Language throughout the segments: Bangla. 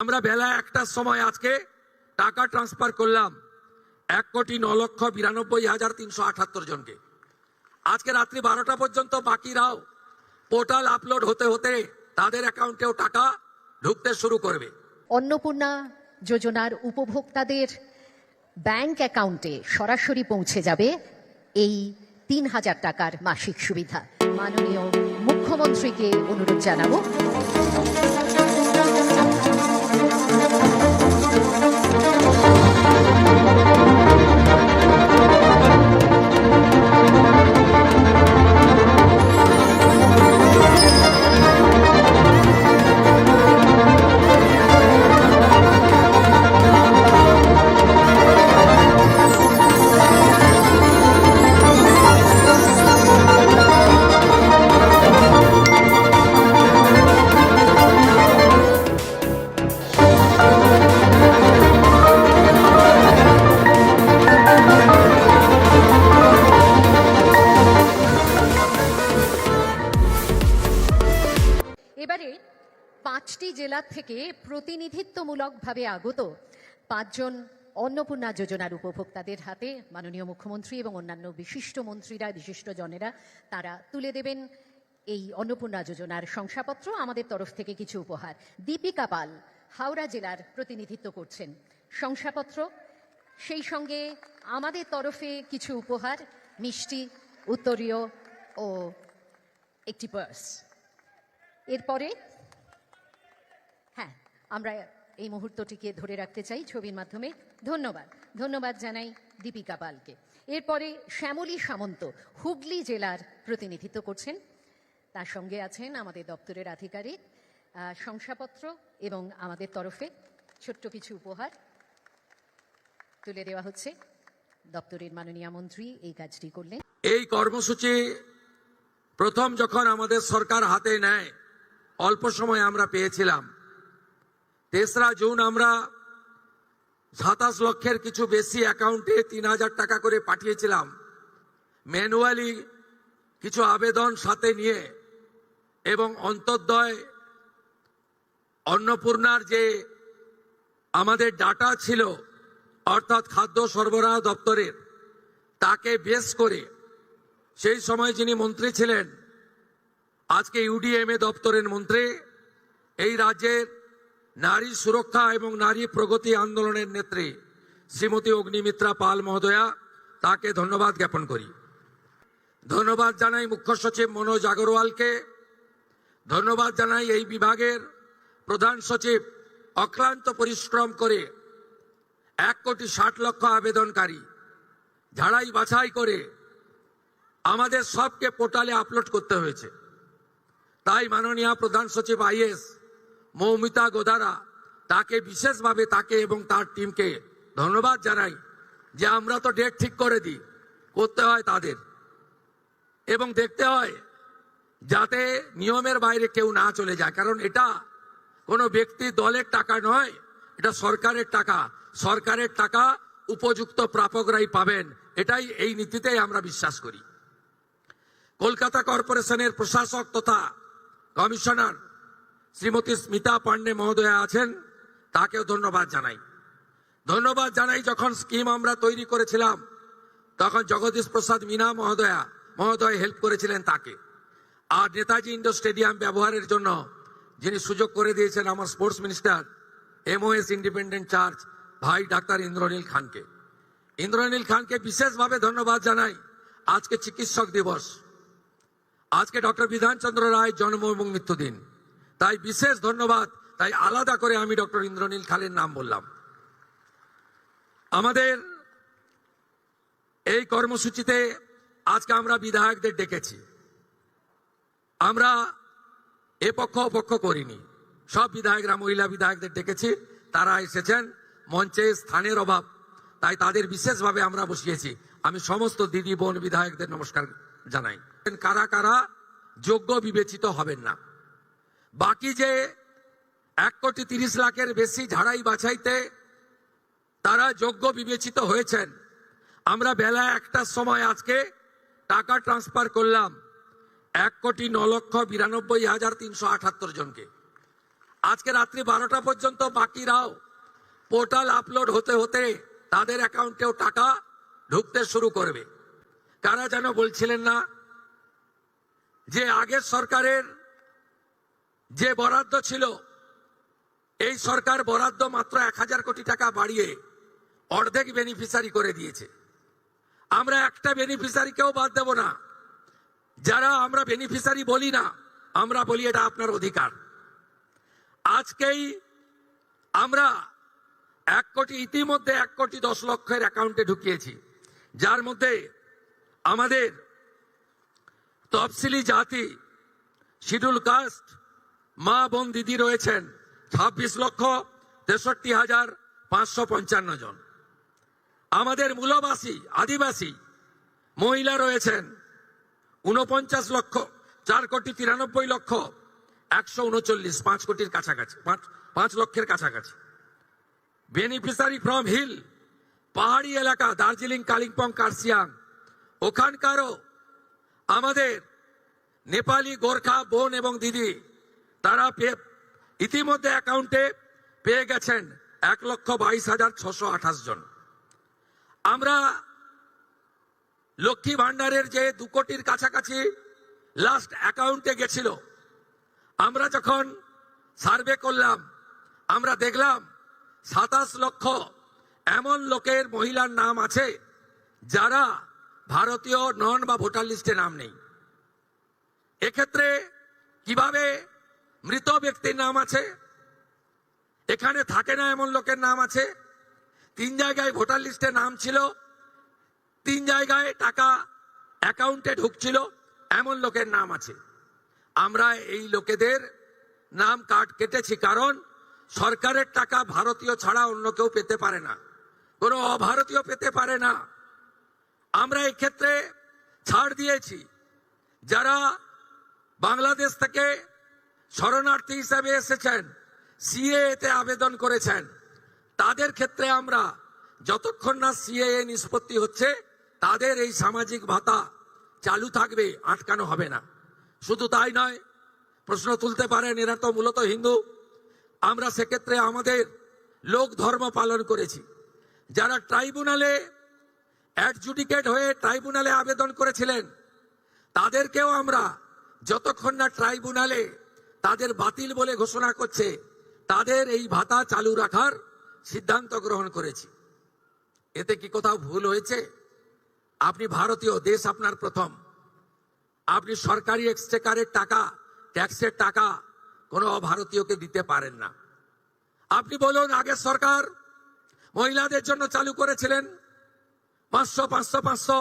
আমরা বেলা 1টার সময় আজকে টাকা ট্রান্সফার করলাম 1,09,92,378 জনকে। আজকে রাত্রি 12টা পর্যন্ত বাকিরাও পোর্টাল আপলোড হতে হতে তাদের অ্যাকাউন্টেও টাকা ঢুকতে শুরু করবে। অন্নপূর্ণা যোজনার উপভোক্তাদের ব্যাংক অ্যাকাউন্টে সরাসরি পৌঁছে যাবে এই 3,000 টাকার মাসিক সুবিধা। মাননীয় মুখ্যমন্ত্রীকে অনুরোধ জানাবো। এবারে 5টি জেলা থেকে প্রতিনিধিত্বমূলকভাবে আগত 5 জন অন্নপূর্ণা যোজনার উপভোক্তাদের হাতে মাননীয় মুখ্যমন্ত্রী এবং অন্যান্য বিশিষ্ট মন্ত্রীরা, বিশিষ্ট জনেরা তারা তুলে দেবেন এই অন্নপূর্ণা যোজনার শংসাপত্র। আমাদের তরফ থেকে কিছু উপহার। দীপিকা পাল হাওড়া জেলার প্রতিনিধিত্ব করছেন, শংসাপত্র, সেই সঙ্গে আমাদের তরফে কিছু উপহার, মিষ্টি, উত্তরীয় ও একটি পার্স। এরপরে হ্যাঁ, আমরা এই মুহূর্তটিকে ধরে রাখতে চাই ছবির মাধ্যমে। ধন্যবাদ জানাই দীপিকা পালকে। এরপরে শ্যামলী সামন্ত হুগলি জেলার প্রতিনিধিত্ব করছেন, তার সঙ্গে আছেন আমাদের দপ্তরের আধিকারিক। শংসাপত্র এবং আমাদের তরফে ছোট্ট কিছু উপহার তুলে দেওয়া হচ্ছে। দপ্তরের মাননীয় মন্ত্রী এই কাজটি করলেন। এই কর্মসূচি প্রথম যখন আমাদের সরকার হাতে নেয় অল্প সময় আমরা পেয়েছিলাম। 3রা জুন আমরা 27 লক্ষের কিছু বেশি অ্যাকাউন্টে 3,000 টাকা করে পাঠিয়েছিলাম, ম্যানুয়ালি কিছু আবেদন সাথে নিয়ে। এবং অন্তর্দয় অন্নপূর্ণার যে আমাদের ডাটা ছিল, অর্থাৎ খাদ্য সরবরাহ দপ্তরের, তাকে বেস করে সেই সময় যিনি মন্ত্রী ছিলেন, আজকে ইউডিএমএ দপ্তরের মন্ত্রী, এই রাজ্যের নারী সুরক্ষা এবং নারী প্রগতি আন্দোলনের নেত্রী শ্রীমতী অগ্নিমিত্রা পাল মহোদয়া, তাকে ধন্যবাদ জ্ঞাপন করি। ধন্যবাদ জানাই মুখ্য সচিব মনোজ আগরওয়ালকে। ধন্যবাদ জানাই এই বিভাগের প্রধান সচিব, অক্লান্ত পরিশ্রম করে 1,60,00,000 আবেদনকারী ঝাড়াই বাছাই করে আমাদের সবকে পোর্টালে আপলোড করতে হয়েছে। তাই মাননীয় প্রধান সচিব আইএস মৌমিতা গোদারা, তাকে বিশেষভাবে, তাকে এবং তার টিমকে ধন্যবাদ জানাই যে আমরা তো ডেট ঠিক করে দিই, করতে হয় তাদের, এবং দেখতে হয় যাতে নিয়মের বাইরে কেউ না চলে যায়। কারণ এটা কোনো ব্যক্তি দলের টাকা নয়, এটা সরকারের টাকা। সরকারের টাকা উপযুক্ত প্রাপকরাই পাবেন, এটাই এই নীতিতেই আমরা বিশ্বাস করি। কলকাতা কর্পোরেশনের প্রশাসক তথা কমিশনার শ্রীমতী স্মিতা পান্ডে মহোদয়া আছেন, তাকেও ধন্যবাদ জানাই। যখন স্কিম আমরা তৈরি করেছিলাম তখন জগদীশ প্রসাদ মিনা মহোদয় হেল্প করেছিলেন তাকে। আর নেতাজি ইন্ডোর স্টেডিয়াম ব্যবহারের জন্য যিনি সুযোগ করে দিয়েছেন আমার sports minister MOS independent church ভাই ডাক্তার ইন্দ্রনীল খানকে বিশেষভাবে ধন্যবাদ জানাই। আজকে চিকিৎসক দিবস, আজকে ডক্টর বিধানচন্দ্র রায় জন্ম এবং মৃত্যুদিন, তাই বিশেষ ধন্যবাদ। তাই আলাদা করে আমি ডক্টর ইন্দ্রনীল খানের নাম বললাম। আমাদের এই কর্মসূচিতে আজকে আমরা বিধায়কদের ডেকেছি। আমরা এ পক্ষ অপক্ষ করিনি, সব বিধায়করা, মহিলা বিধায়কদের ডেকেছি, তারা এসেছেন। মঞ্চে স্থানের অভাব, তাই তাদের বিশেষভাবে আমরা বসিয়েছি। আমি সমস্ত দিদি বোন বিধায়কদের নমস্কার জানাই। কারা কারা যোগ্য বিবেচিত হবেন না, বাকি যে 1,30,00,000-এর বেশি ঝাড়াই বাছাইতে তারা যোগ্য বিবেচিত হয়েছেন। আমরা বেলা 1টার সময় আজকে টাকা ট্রান্সফার করলাম 1,09,92,378 জনকে। আজকে রাত্রি 12টা পর্যন্ত বাকিরাও পোর্টাল আপলোড হতে হতে তাদের অ্যাকাউন্টেও টাকা ঢুকতে শুরু করবে। কারা যেন বলছিলেন না যে আগের সরকারের যে বরাদ্দ ছিল, এই সরকার বরাদ্দ মাত্র 1000 কোটি টাকা বাড়িয়ে অর্ধেক বেনিফিশিয়ারি করে দিয়েছে। আমরা একটা বেনিফিশিয়ারিকেও বাদ দেব না। যারা আমরা বেনিফিশিয়ারি বলি না, আমরা বলি এটা আপনার অধিকার। আজকেই আমরা 1 কোটি ইতিমধ্যে 1,10,00,000 অ্যাকাউন্টে ঢুকিয়েছি, যার মধ্যে আমাদের তফসিলি জাতি, শিডিউল কাস্ট মা বোন দিদি রয়েছেন 26,63,555 জন। আমাদের মূলবাসী আদিবাসী মহিলা রয়েছেন 49,04,93,139,139, 5 কোটির কাছাকাছি, 5 লক্ষের কাছাকাছি। বেনিফিশিয়ারি ফ্রম হিল, পাহাড়ি এলাকা দার্জিলিং, কালিম্পং, কার্শিয়াং, ওখানকারও আমাদের নেপালি গোর্খা বোন এবং দিদি, তারা ইতিমধ্যে অ্যাকাউন্টে পেয়ে গেছেন 1,22,628 জন। আমরা লক্ষ্মী ভান্ডারের যে 2 কোটির কাছাকাছি লাস্ট অ্যাকাউন্টে গেছিল, আমরা যখন সার্ভে করলাম আমরা দেখলাম 27 লক্ষ এমন লোকের মহিলার নাম আছে যারা ভারতীয় নন বা ভোটার লিস্টে নাম নেই। এক্ষেত্রে কিভাবে মৃত ব্যক্তির নাম আছে, এখানে থাকে না এমন লোকের নাম আছে, 3 জায়গায় ভোটার লিস্টে নাম ছিল, 3 জায়গায় টাকা অ্যাকাউন্টে ঢুকছিল, এমন লোকের নাম আছে। আমরা এই লোকেদের নাম কাট কেটেছি, কারণ সরকারের টাকা ভারতীয় ছাড়া অন্য কেউ পেতে পারে না, কোনো অভারতীয় পেতে পারে না। আমরা এই ক্ষেত্রে ছাড় দিয়েছি। যারা বাংলাদেশ থেকে শরণার্থী হিসেবে এসেছেন, সিএএ তে আবেদন করেছেন, তাদের ক্ষেত্রে আমরা যতক্ষণ না সিএএ নিষ্পত্তি হচ্ছে তাদের এই সামাজিক ভাতা চালু থাকবে, আটকানো হবে না। শুধু তাই নয়, প্রশ্ন তুলতে পারেন এরা তো মূলত হিন্দু। আমরা সেক্ষেত্রে আমাদের লোক ধর্ম পালন করেছি। যারা ট্রাইব্যুনালে অ্যাডজুডিকেট হয়ে ট্রাইব্যুনালে আবেদন করেছিলেন, তাদেরকেও আমরা যতক্ষণ না ট্রাইব্যুনালে তাদের বাতিল বলে ঘোষণা করছে, তাদের এই ভাতা চালু রাখার সিদ্ধান্ত গ্রহণ করেছি। এতে কি কোথাও ভুল হয়েছে? আপনি ভারতীয়, দেশ আপনার প্রথম। আপনি সরকারি এক্সচেকারের টাকা, ট্যাক্সের টাকা কোনো অভারতীয়কে দিতে পারেন না। আপনি বলুন, আগের সরকার মহিলাদের জন্য চালু করেছিলেন 500 500 500।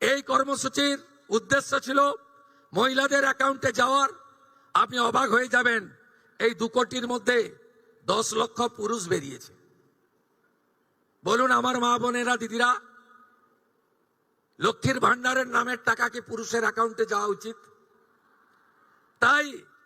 এই কর্মসূচির উদ্দেশ্য ছিল মহিলাদের অ্যাকাউন্টে যাওয়ার। আপনি অবাক হয়ে যাবেন, এই 2 কোটির মধ্যে 10 লক্ষ পুরুষ বেরিয়েছে। বলুন আমার মা বোনেরা, দিদিরা, লক্ষ্মীর ভান্ডারের নামের টাকা কি পুরুষের অ্যাকাউন্টে যাওয়া উচিত? তাই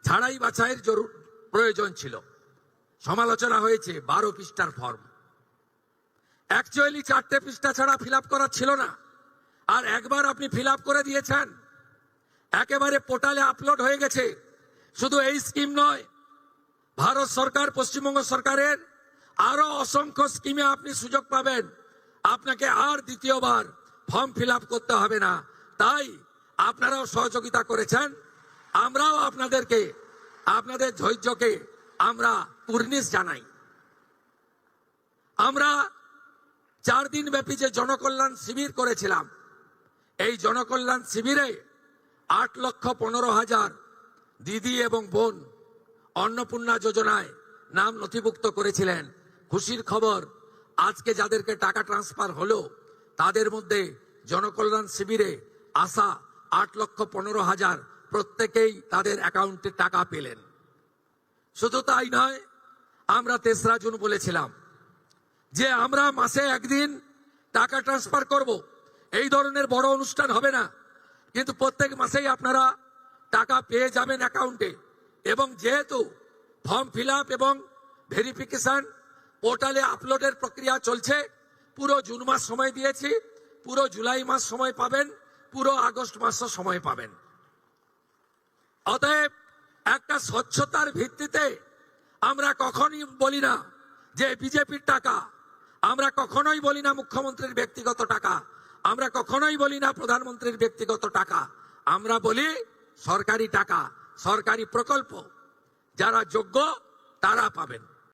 ছাড়াই বাছাইয়ের প্রয়োজন ছিল। সমালোচনা হয়েছে 12 পৃষ্ঠার ফর্ম, অ্যাকচুয়ালি 4টে পৃষ্ঠা ছাড়া ফিল আপ করা ছিল না। আর একবার আপনি ফিল আপ করে দিয়েছেন, একেবারে পোর্টালে আপলোড হয়ে গেছে। শুধু এই স্কিম নয়, ভারত সরকার, পশ্চিমবঙ্গ সরকারের আরো অসংখ্য স্কিমে আপনি সুযোগ পাবেন। আপনাকে আর দ্বিতীয়বার ফর্ম ফিল আপ করতে হবে না। তাই আপনারাও সহযোগিতা করেছেন, আমরাও আপনাদেরকে, আপনাদের ধৈর্যকে আমরা কুর্নিশ জানাই। আমরা 4 দিন ব্যাপী যে জনকল্যাণ শিবির করেছিলাম, এই জনকল্যাণ শিবিরে 8,15,000 দিদি এবং বোন অন্নপূর্ণা যোজনায় নাম নথিভুক্ত করেছিলেন। খুশির খবর, আজকে যাদেরকে টাকা ট্রান্সফার হলো তাদের মধ্যে জনকল্যাণ শিবিরে আসা 8,15,000 প্রত্যেকেই তাদের অ্যাকাউন্টে টাকা পেলেন। শুধু তাই নয়, আমরা 3রা জুন বলেছিলাম যে আমরা মাসে একদিন টাকা ট্রান্সফার করব। এই ধরনের বড় অনুষ্ঠান হবে না, কিন্তু প্রত্যেক মাসেই আপনারা টাকা পেয়ে যাবেন অ্যাকাউন্টে। এবং যেহেতু ফর্ম ফিল আপ এবং ভেরিফিকেশন পোর্টালে আপলোডের প্রক্রিয়া চলছে, পুরো জুন মাস সময় দিয়েছি, পুরো জুলাই মাস সময় পাবেন, পুরো আগস্ট মাসও সময় পাবেন। অতএব একটা স্বচ্ছতার ভিত্তিতে আমরা কখনই বলি না যে বিজেপির টাকা, আমরা কখনোই বলি না মুখ্যমন্ত্রীর ব্যক্তিগত টাকা, আমরা কখনোই বলি না প্রধানমন্ত্রীর ব্যক্তিগত টাকা, আমরা বলি সরকারি টাকা, সরকারি প্রকল্প, যারা যোগ্য তারা পাবেন।